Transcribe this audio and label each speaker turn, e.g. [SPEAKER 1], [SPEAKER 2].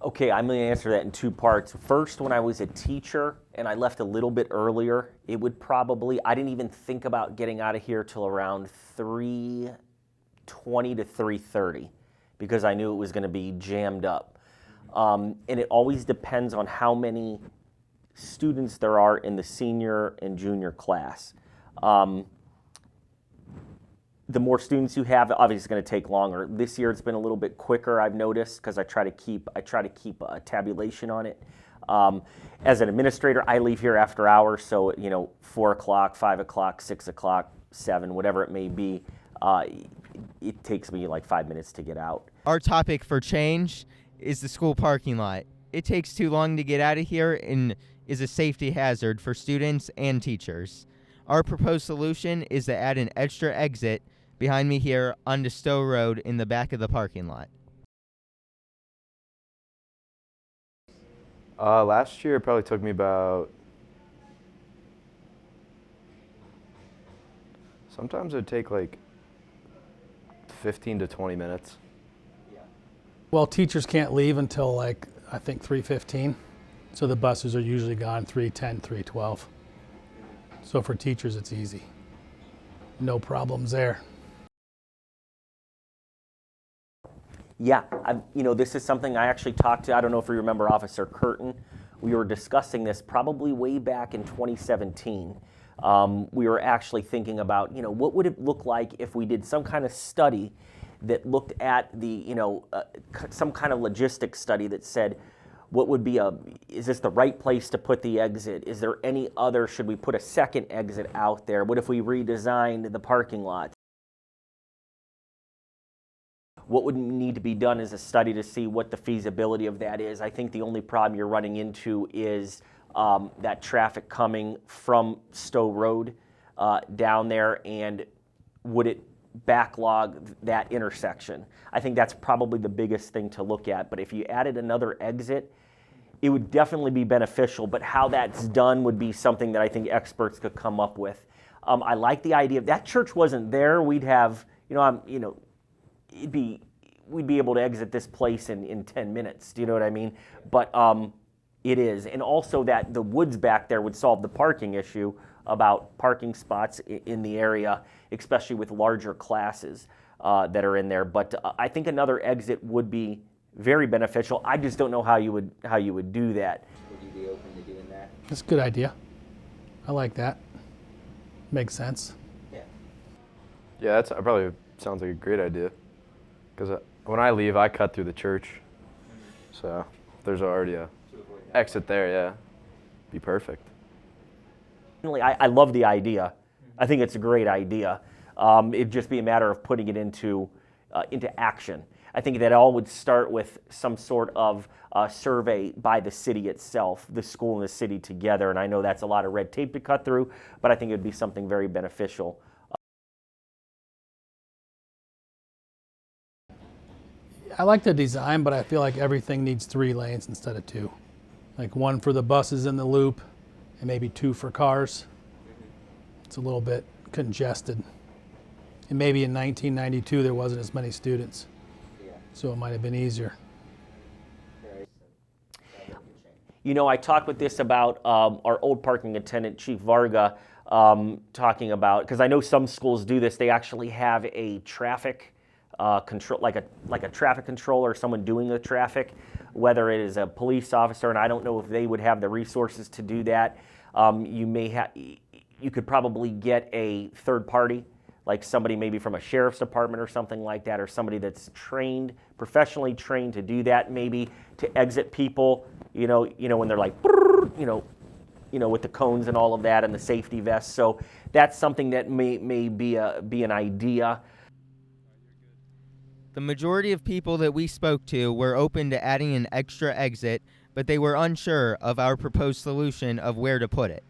[SPEAKER 1] Okay, I'm going to answer that in two parts. First, when I was a teacher and I left a little bit earlier, it would probably, I didn't even think about getting out of here till around 3:20 to 3:30 because I knew it was going to be jammed up. And it always depends on how many students there are in the senior and junior class. The more students you have, obviously it's going to take longer. This year it's been a little bit quicker, I've noticed, because I try to keep a tabulation on it. As an administrator, I leave here after hours, so 4 o'clock, 5 o'clock, 6 o'clock, 7, whatever it may be. It takes me like 5 minutes to get out.
[SPEAKER 2] Our topic for change is the school parking lot. It takes too long to get out of here and is a safety hazard for students and teachers. Our proposed solution is to add an extra exit behind me here onto Stowe Road in the back of the parking lot.
[SPEAKER 3] Last year it probably took me about, sometimes it would take like 15 to 20 minutes.
[SPEAKER 4] Well, teachers can't leave until I think 3:15. So the buses are usually gone 3:10, 3:12. So for teachers, it's easy. No problems there.
[SPEAKER 1] Yeah, this is something I actually talked to, I don't know if you remember Officer Curtin. We were discussing this probably way back in 2017. We were actually thinking about, what would it look like if we did some kind of study that looked at the, some kind of logistics study that said, what would be is this the right place to put the exit? Is there any other, should we put a second exit out there? What if we redesigned the parking lot? What would need to be done is a study to see what the feasibility of that is. I think the only problem you're running into is that traffic coming from Stowe Road down there, and would it backlog that intersection? I think that's probably the biggest thing to look at. But if you added another exit, it would definitely be beneficial, but how that's done would be something that I think experts could come up with. I like the idea. If that church wasn't there, we'd have, we'd be able to exit this place in 10 minutes. Do you know what I mean? But it is. And also that the woods back there would solve the parking issue about parking spots in the area, especially with larger classes that are in there. But I think another exit would be very beneficial. I just don't know how you would do that.
[SPEAKER 5] Would you be open to doing that?
[SPEAKER 4] That's a good idea. I like that. Makes sense.
[SPEAKER 3] Yeah, that probably sounds like a great idea. Because when I leave, I cut through the church. So there's already a exit there, yeah. Be perfect.
[SPEAKER 1] I love the idea. I think it's a great idea. It'd just be a matter of putting it into action. I think that all would start with some sort of survey by the city itself, the school and the city together. And I know that's a lot of red tape to cut through, but I think it would be something very beneficial.
[SPEAKER 4] I like the design, but I feel like everything needs 3 lanes instead of 2. Like 1 for the buses in the loop and maybe 2 for cars. It's a little bit congested. And maybe in 1992 there wasn't as many students. So it might have been easier.
[SPEAKER 1] I talked with this about our old parking attendant, Chief Varga, talking about, because I know some schools do this, they actually have a traffic control, like a traffic controller, someone doing the traffic, whether it is a police officer, and I don't know if they would have the resources to do that. You could probably get a third party, like somebody maybe from a sheriff's department or something like that, or somebody that's professionally trained to do that, maybe to exit people, when they're like, with the cones and all of that and the safety vests. So that's something that may be an idea.
[SPEAKER 2] The majority of people that we spoke to were open to adding an extra exit, but they were unsure of our proposed solution of where to put it.